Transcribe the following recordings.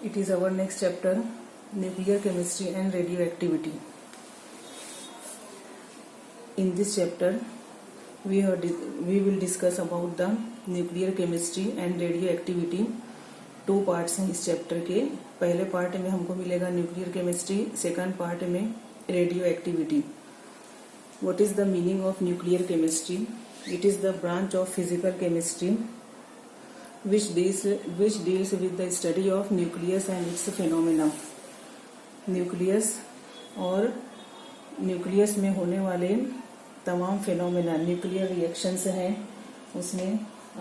It is our next chapter, nuclear chemistry and radioactivity. In this chapter, we will discuss about the nuclear chemistry and radioactivity. 2 parts हैं इस chapter के. पहले part में हमको मिलेगा nuclear chemistry, second part में radio activity. What is the meaning of nuclear chemistry? It is the branch of physical chemistry which deals with the study of nucleus and its phenomena. Nucleus और nucleus में होने वाले तमाम phenomena, nuclear reactions हैं, उसमें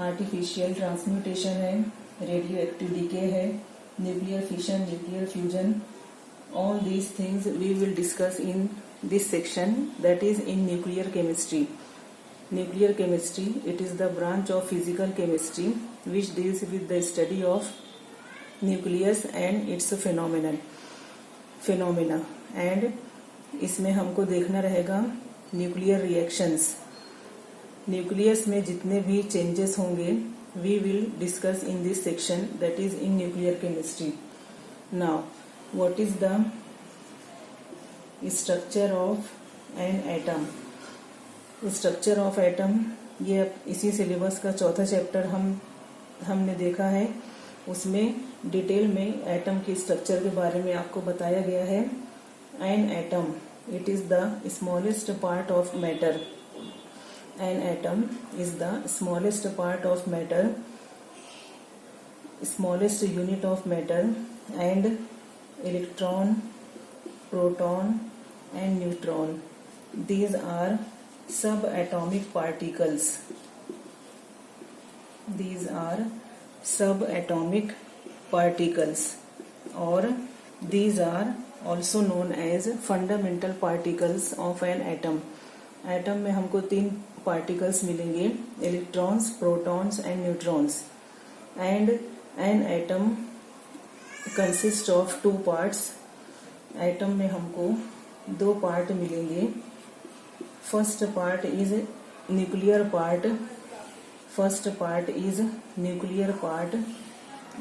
artificial transmutation है, radio active DK है, nuclear fission, nuclear fusion. All these things we will discuss in this section, that is in nuclear chemistry. Nuclear chemistry, it is the branch of physical chemistry which deals with the study of nucleus and its phenomena. And इसमें हमको देखना रहेगा nuclear reactions. Nucleus में जितने भी changes होंगे we will discuss in this section, that is in nuclear chemistry. Now, what is the structure of an atom? Structure of atom, ये इसी सिलेबस का चौथा चैप्टर हमने देखा है. उसमें डिटेल में एटम के स्ट्रक्चर के बारे में आपको बताया गया है. An atom, it is the smallest part of matter. N atom is the smallest part of matter, smallest unit of matter, and electron, proton and neutron, these are subatomic particles. These are subatomic particles, or these are also known as fundamental particles of an atom. Atom में हमको 3 particles मिलेंगे, electrons, protons and neutrons. And an atom consist of 2 parts. Atom में हमको 2 part मिलेंगे. First part is nuclear part.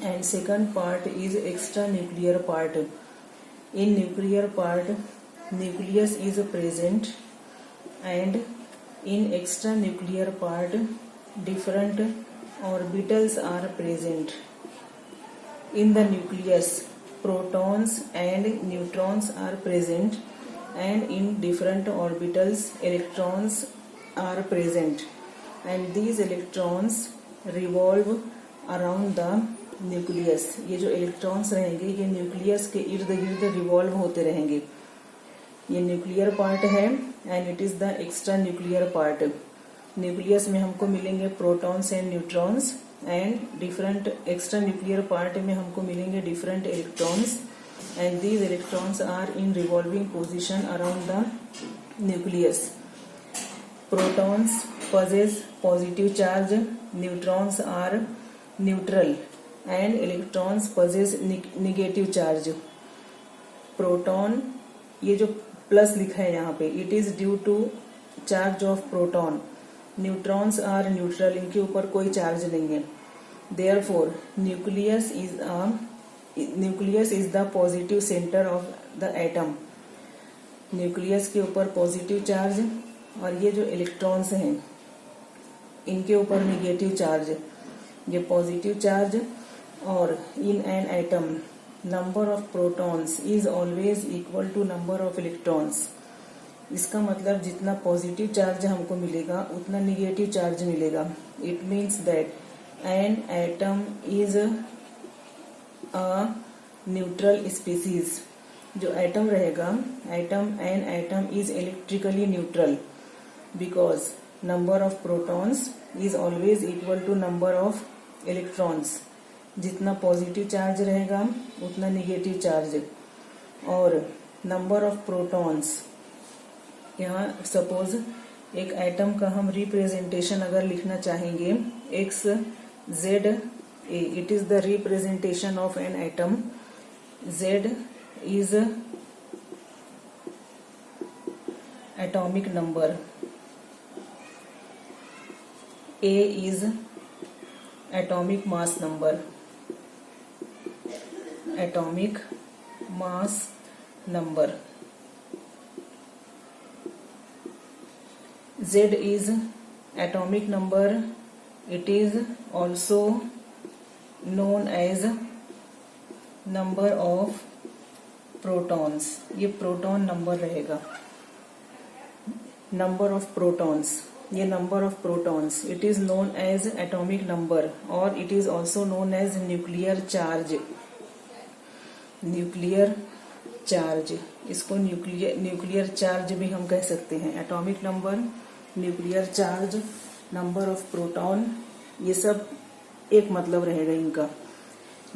And second part is extra nuclear part. In nuclear part nucleus is present, and in extra nuclear part different orbitals are present. In the nucleus protons and neutrons are present, and in different orbitals electrons are present, and these electrons revolve around the nucleus. ये जो electrons रहेंगे ये nucleus के इर्द गिर्द revolve होते रहेंगे. ये न्यूक्लियर पार्ट है and it is the extra nuclear part. Nucleus में हमको मिलेंगे protons and neutrons, and different extra nuclear part में हमको मिलेंगे different electrons, and these electrons are in revolving position around the nucleus. Protons possess positive charge, neutrons are neutral, and electrons possess negative charge. Proton, ये जो plus लिखा है यहाँ पे, it is due to charge of proton. Neutrons are neutral, इनके ऊपर कोई charge नहीं है. Therefore nucleus is the positive centre of the atom. Nucleus के ऊपर पॉजिटिव चार्ज, और ये जो इलेक्ट्रॉन्स हैं इनके ऊपर निगेटिव चार्ज. ये पॉजिटिव चार्ज. और in an atom number of protons is always equal to number of electrons. इसका मतलब जितना पॉजिटिव चार्ज हमको मिलेगा उतना निगेटिव चार्ज मिलेगा. It means that an atom is a neutral species. जो एटम रहेगा, an atom is electrically neutral because number of protons is always equal to number of electrons. जितना पॉजिटिव चार्ज रहेगा उतना negative charge. और number of protons, यहाँ suppose एक atom का हम रिप्रेजेंटेशन अगर लिखना चाहेंगे, x Z A, it is the representation of an atom. Z is atomic number, A is atomic mass number. atomic mass number. Z is atomic number. It is also known as number of protons. ये proton number रहेगा. Number of protons, ये number of protons. It is known as atomic number और it is also known as nuclear charge. Nuclear charge, इसको nuclear charge भी हम कह सकते हैं. Atomic number, nuclear charge, number of proton, ये सब एक मतलब रहेगा इनका.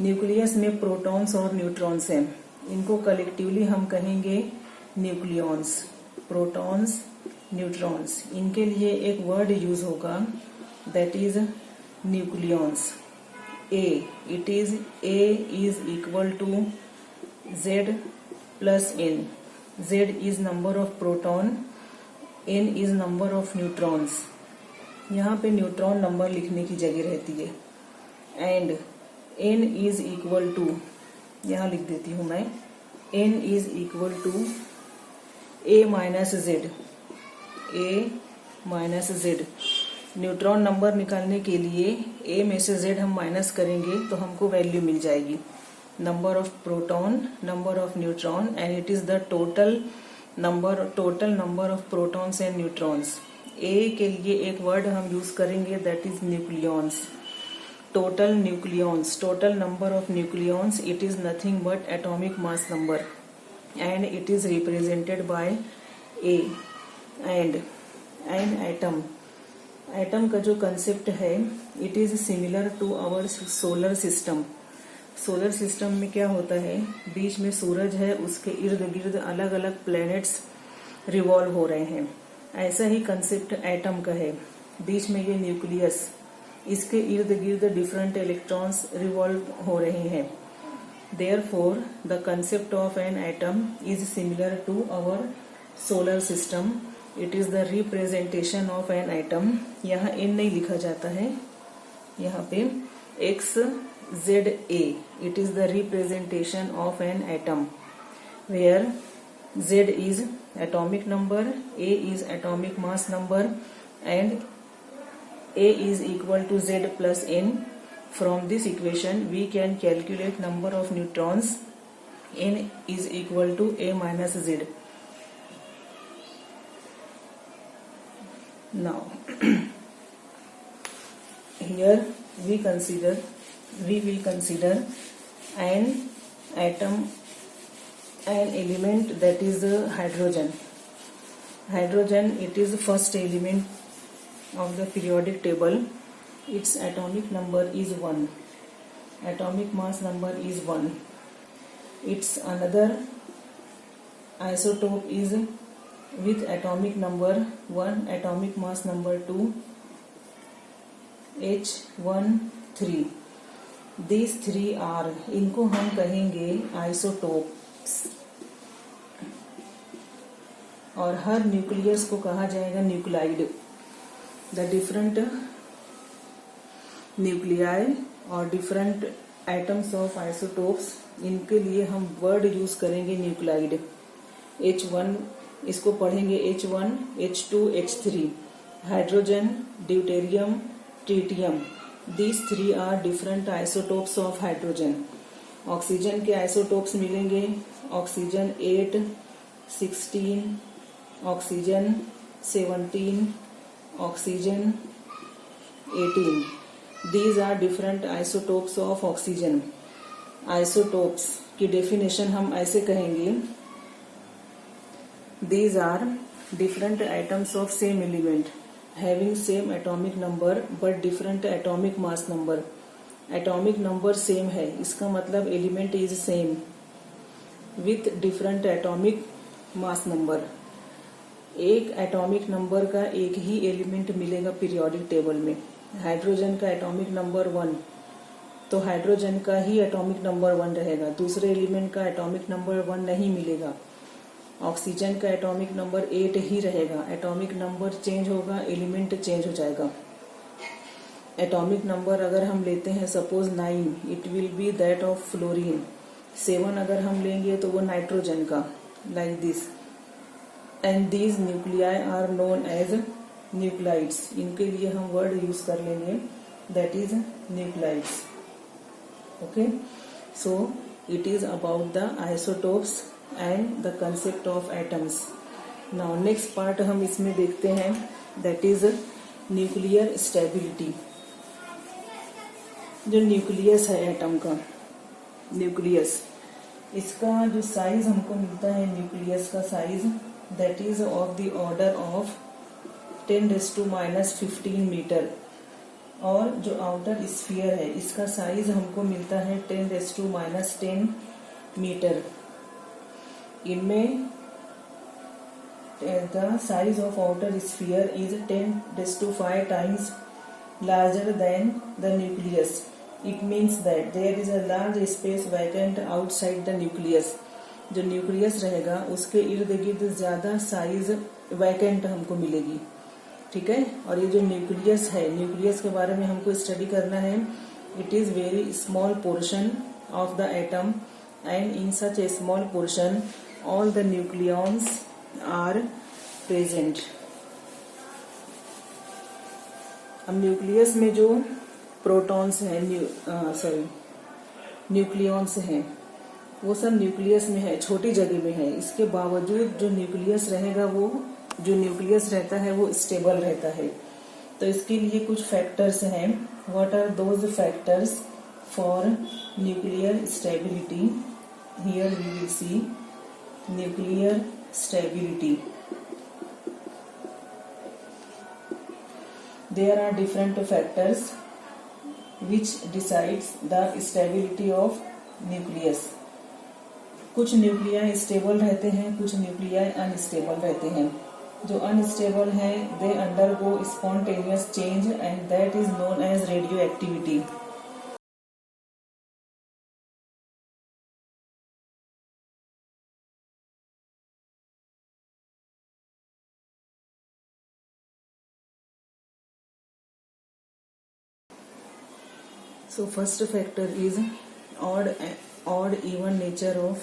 न्यूक्लियस में प्रोटॉन्स और न्यूट्रॉन्स हैं. इनको कलेक्टिवली हम कहेंगे न्यूक्लियॉन्स. प्रोटॉन्स, न्यूट्रॉन्स, इनके लिए एक वर्ड यूज होगा, that is nucleons. A, it is A is equal to Z plus N. Z is number of proton, N is number of neutrons. यहाँ पे न्यूट्रॉन नंबर लिखने की जगह रहती है. And N is equal to, यहाँ लिख देती हूं मैं, N is equal to A minus Z. A minus Z. Neutron number निकालने के लिए A में से Z हम माइनस करेंगे तो हमको वैल्यू मिल जाएगी, number of proton, number of neutron, and it is the total number of protons and neutrons. A के लिए एक वर्ड हम यूज करेंगे, that is nucleons. total nucleons, total number of nucleons, it is nothing but atomic mass number and it is represented by A. And an atom का जो concept है, it is similar to our solar system. Solar system में क्या होता है, बीच में सूरज है, उसके इर्द गिर्द अलग अलग प्लैनेट्स रिवॉल्व हो रहे हैं. ऐसा ही कंसेप्ट एटम का है. बीच में ये न्यूक्लियस, इसके इर्द गिर्द डिफरेंट इलेक्ट्रॉन्स रिवॉल्व हो रहे हैं. Therefore the concept of an atom is similar to our solar system. It is the representation of an atom. यहाँ एन नहीं लिखा जाता है, यहाँ पे XZA. It is the representation of an atom where Z is atomic number, A is atomic mass number, and A is equal to Z plus N. From this equation, we can calculate number of neutrons. N is equal to A minus Z. Now, here we will consider an atom, an element, that is hydrogen. Hydrogen, it is the first element of the periodic table. Its atomic number is 1. Atomic mass number is 1. Its another isotope is with atomic number 1, atomic mass number 2, H13. These three are, इनको हम कहेंगे isotopes. और हर nucleus को कहा जाएगा nuclide. The different nuclei और different atoms of isotopes, इनके लिए हम वर्ड यूज करेंगे न्यूक्लाइड. H1, इसको पढ़ेंगे H1, H2, H3. Hydrogen, deuterium, tritium. These three are different isotopes of hydrogen. Oxygen के आइसोटोप्स मिलेंगे, oxygen 8, 16, oxygen 17, oxygen 18. These are different isotopes of oxygen. Isotopes की definition हम ऐसे कहेंगे, These are different atoms of same element having same atomic number but different atomic mass number. Atomic number same है, इसका मतलब element is same with different atomic mass number. एक atomic number का एक ही एलिमेंट मिलेगा पीरियोडिक टेबल में. Hydrogen का atomic number 1, तो हाइड्रोजन का ही एटॉमिक नंबर 1 रहेगा, दूसरे एलिमेंट का एटॉमिक नंबर 1 नहीं मिलेगा. ऑक्सीजन का एटॉमिक नंबर 8 ही रहेगा. एटॉमिक नंबर चेंज होगा, एलिमेंट चेंज हो जाएगा. एटॉमिक नंबर अगर हम लेते हैं suppose 9, it will be that of fluorine. 7 अगर हम लेंगे तो वो नाइट्रोजन का, like this. And these nuclei are known as nuclides. इनके लिए हम वर्ड यूज कर लेंगे, that is nuclides. Okay, so it is about the isotopes and the concept of atoms. Now next part हम इसमें देखते हैं, दैट इज न्यूक्लियर स्टेबिलिटी। जो न्यूक्लियस है एटम का, न्यूक्लियस, इसका जो साइज हमको मिलता है, न्यूक्लियस का size, that is of the order of 10⁻⁻15 metre. और जो आउटर स्फीयर है, इसका साइज हमको मिलता है 10⁻10 मीटर। इनमें the size of outer sphere is 10⁵ times larger than the nucleus. It means that there is a large space vacant outside the nucleus. जो nucleus रहेगा उसके इर्द गिर्द ज्यादा साइज वैकेंट हमको मिलेगी, ठीक है। और ये जो न्यूक्लियस है, न्यूक्लियस के बारे में हमको स्टडी करना है। It is very small portion of the atom and in such a small portion all the nucleons are present. अब न्यूक्लियस में जो प्रोटॉन्स हैं, न्यूक्लियॉन्स हैं, वो सब न्यूक्लियस में है, छोटी जगह में है। इसके बावजूद जो न्यूक्लियस रहेगा, वो जो न्यूक्लियस रहता है वो स्टेबल रहता है। तो इसके लिए कुछ फैक्टर्स हैं। What are those factors for nuclear stability? Here we will see nuclear stability. There are different factors which decides the stability of nucleus. कुछ न्यूक्लियाई स्टेबल रहते हैं, कुछ न्यूक्लियाई अनस्टेबल रहते हैं। जो अनस्टेबल हैं, they undergo spontaneous change and that is known as radioactivity. So first factor is odd even nature of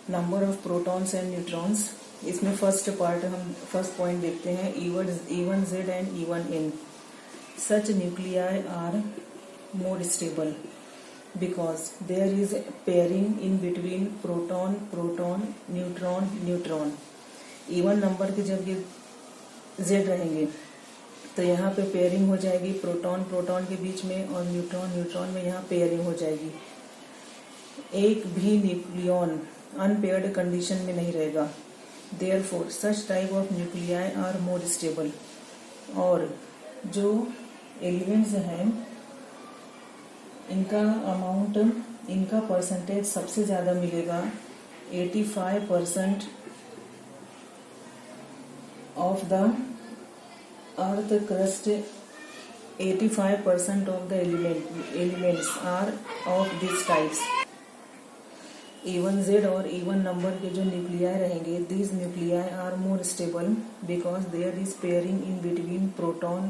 number of protons and neutrons. इसमें first part हम फर्स्ट पॉइंट देखते हैं, E1 Z and E1 N. Such nuclei are more stable because there is pairing in between proton, neutron, neutron. E1 number के जब ये Z रहेंगे तो यहाँ पे पेयरिंग हो जाएगी प्रोटॉन के बीच में, और न्यूट्रॉन में यहाँ पेयरिंग हो जाएगी। एक भी न्यूक्लियॉन अनपेयर्ड कंडीशन में नहीं रहेगा। Therefore such type of nuclei are more stable. और जो एलिमेंट्स हैं, इनका अमाउंट, इनका परसेंटेज सबसे ज्यादा मिलेगा 85% of the earth crust. 85% of the elements are of these types. E1Z और E1 नंबर के जो न्यूक्लियाई रहेंगे, these nuclei are more stable because there is pairing in between proton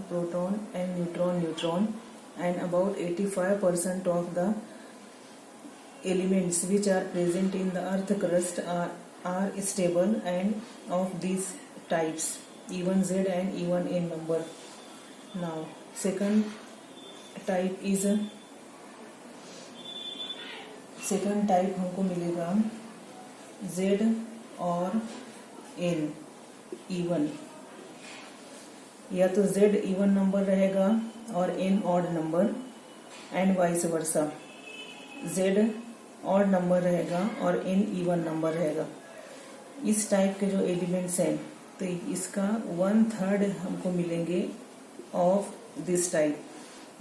and neutron, and about 85% of the elements which are present in the earth crust are stable and of these types, E1Z and E1N number. Now second type हमको मिलेगा Z और N E1, या तो Z E1 number रहेगा और N odd number, and vice versa. Z odd number रहेगा और N E1 number रहेगा। इस टाइप के जो एलिमेंट्स हैं, तो इसका 1/3 हमको मिलेंगे of this type.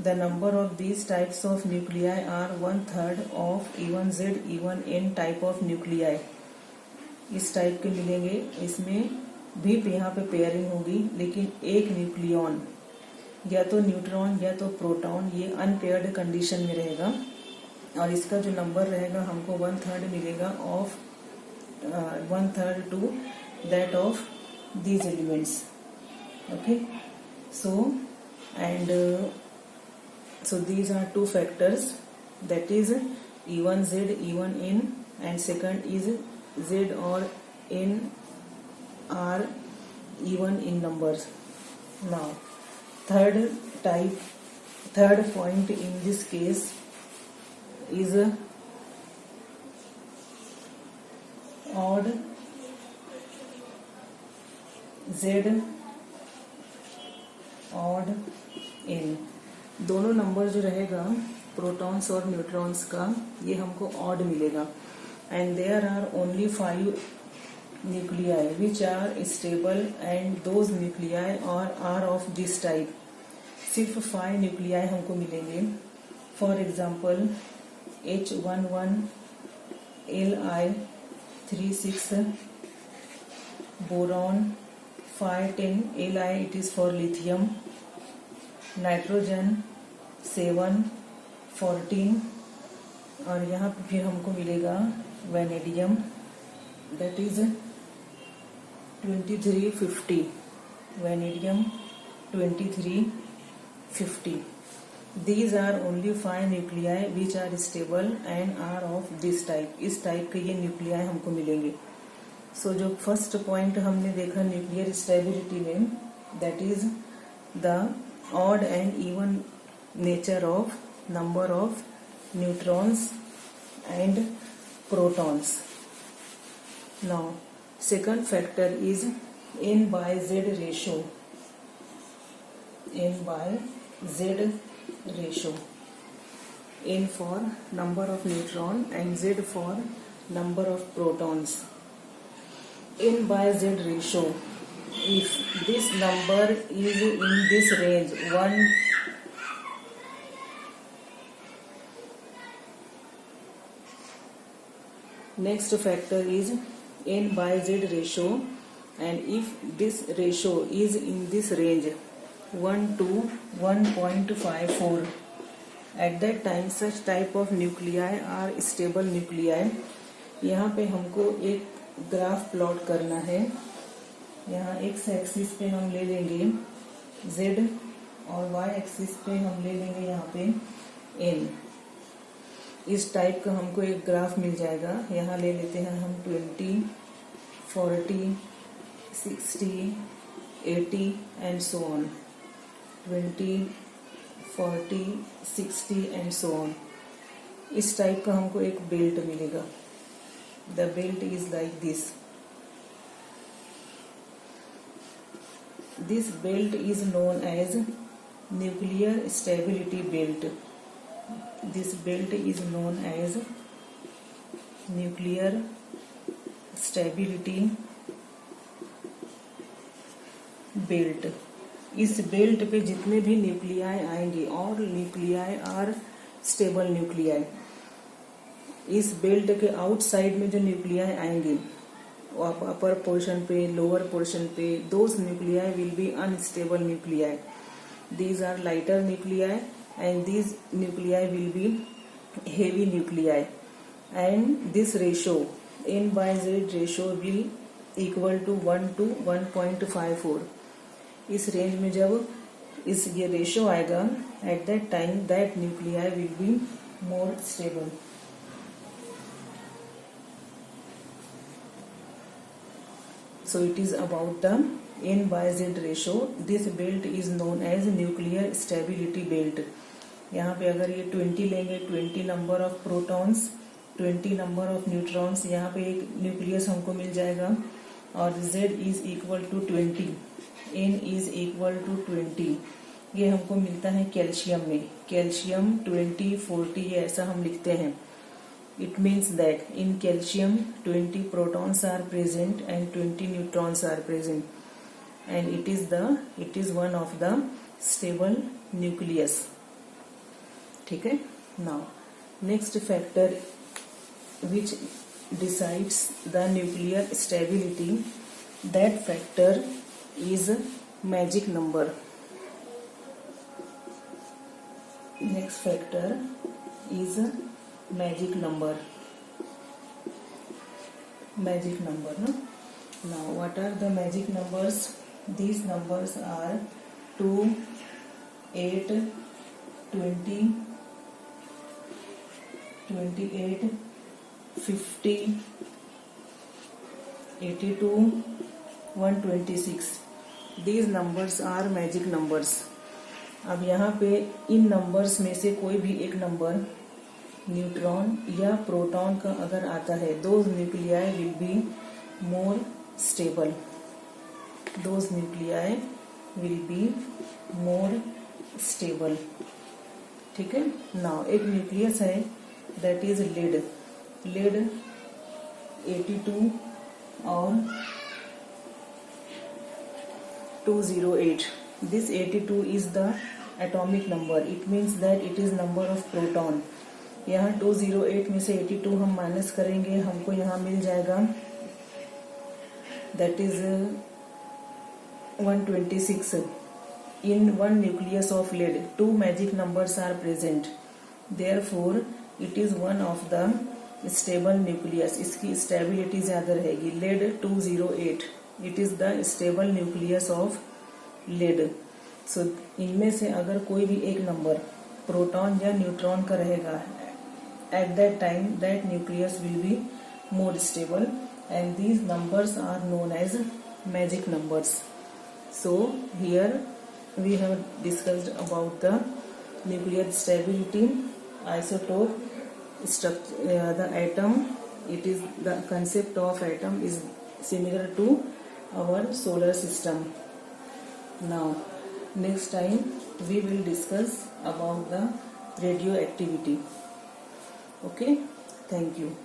The number of these types of nuclei are 1/3 of E1Z E1N type of nuclei. इस टाइप के मिलेंगे। इसमें भी यहाँ पे पेयरिंग होगी, लेकिन एक न्यूक्लियॉन या तो न्यूट्रॉन या तो प्रोटॉन ये अनपेयर्ड कंडीशन में रहेगा, और इसका जो नंबर रहेगा हमको 1/3 मिलेगा of 1/3 to that of these elements. Okay, so and so these are two factors, that is even Z, even N, and second is Z or N are even in numbers. Now third point in this case is odd Z, odd N. दोनों number जो रहेगा protons और neutrons का, ये हमको odd मिलेगा. And there are only 5 nuclei which are stable and those nuclei are of this type. सिर्फ 5 nuclei हमको मिलेंगे. For example H11 Li36, boron 510 Li, it is for lithium. Nitrogen 714, और यहाँ पे फिर हमको मिलेगा vanadium, that is 2350. Vanadium 2350. These are only 5 nuclei which are stable and are of this type. इस टाइप के ये न्यूक्लियाई हमको मिलेंगे. सो जो फर्स्ट पॉइंट हमने देखा न्यूक्लियर स्टेबिलिटी में, that is the odd and even nature of number of neutrons and protons. Now second factor is N by Z ratio. N by Z ratio. N for number of neutron and Z for number of protons. N by Z ratio, if this number is in this range 1, next factor is N by Z ratio, and if this ratio is in this range 1 to 1.54, at that time such type of nuclei are stable nuclei. यहाँ पे हमको एक graph plot करना है. यहाँ x axis पे हम ले लेंगे Z और वाई एक्सिस पे हम ले लेंगे यहाँ पे N. इस टाइप का हमको एक ग्राफ मिल जाएगा. यहाँ ले लेते हैं हम 20, 40, 60, 80 and so on. 20, 40, 60 and so on. इस टाइप का हमको एक बेल्ट मिलेगा. The belt is like this. This belt is known as nuclear stability belt. This belt is known as nuclear stability belt. इस बेल्ट पे जितने भी न्यूक्लियाई आएंगे, और न्यूक्लियाई आर स्टेबल न्यूक्लियाई. इस बेल्ट के आउटसाइड में जो न्यूक्लियाई आएंगे अपर पोर्शन पे, लोअर पोर्शन पे, those nuclei will be unstable nuclei. These are lighter nuclei and these nuclei will be heavy nuclei. And this ratio N by Z ratio will equal to 1 to 1.54. इस range में जब इस ये ratio आएगा, at that time that nuclei will be more stable. So it is about the N by Z ratio. This belt is known as nuclear stability belt. यहाँ पे अगर ये 20 लेंगे, 20 number of protons, 20 number of neutrons, यहाँ पे एक nucleus हमको मिल जाएगा. और Z is equal to 20, N is equal to 20. ये हमको मिलता है कैल्शियम में. कैल्शियम 20, 40 ऐसा हम लिखते हैं. It means that in calcium 20 protons are present and 20 neutrons are present, and it is one of the stable nucleus. ठीक है. Now next factor which decides the nuclear stability, that factor is magic number. Next factor is magic number. Magic number, no? Now what are the magic numbers? These numbers are 2, 8, 20, 28, 50, 82, 126. These numbers are magic numbers. अब यहाँ पे इन numbers में से कोई भी एक number neutron या proton का अगर आता है, those nuclei will be more stable. Those nuclei will be more stable. ठीक है. नाउ एक न्यूक्लियस है दैट इज लेड. लेड 82 और 208. This 82 is the atomic number. It means that it is number of proton. यहाँ 208 में से 82 हम minus करेंगे, हमको यहाँ मिल जाएगा that is 126. In one nucleus of lead, two magic numbers are present. Therefore, it is one of the stable nucleus. इसकी stability ज़्यादा रहेगी. Lead 208. It is the stable nucleus of lead. So, इनमें से अगर कोई भी एक नंबर प्रोटॉन या न्यूट्रॉन का रहेगा, at that time that nucleus will be more stable, and these numbers are known as magic numbers. So, here we have discussed about the nuclear stability, isotope, structure, the atom. It is the concept of atom is similar to our solar system. Now, next time we will discuss about the radioactivity. Okay, thank you.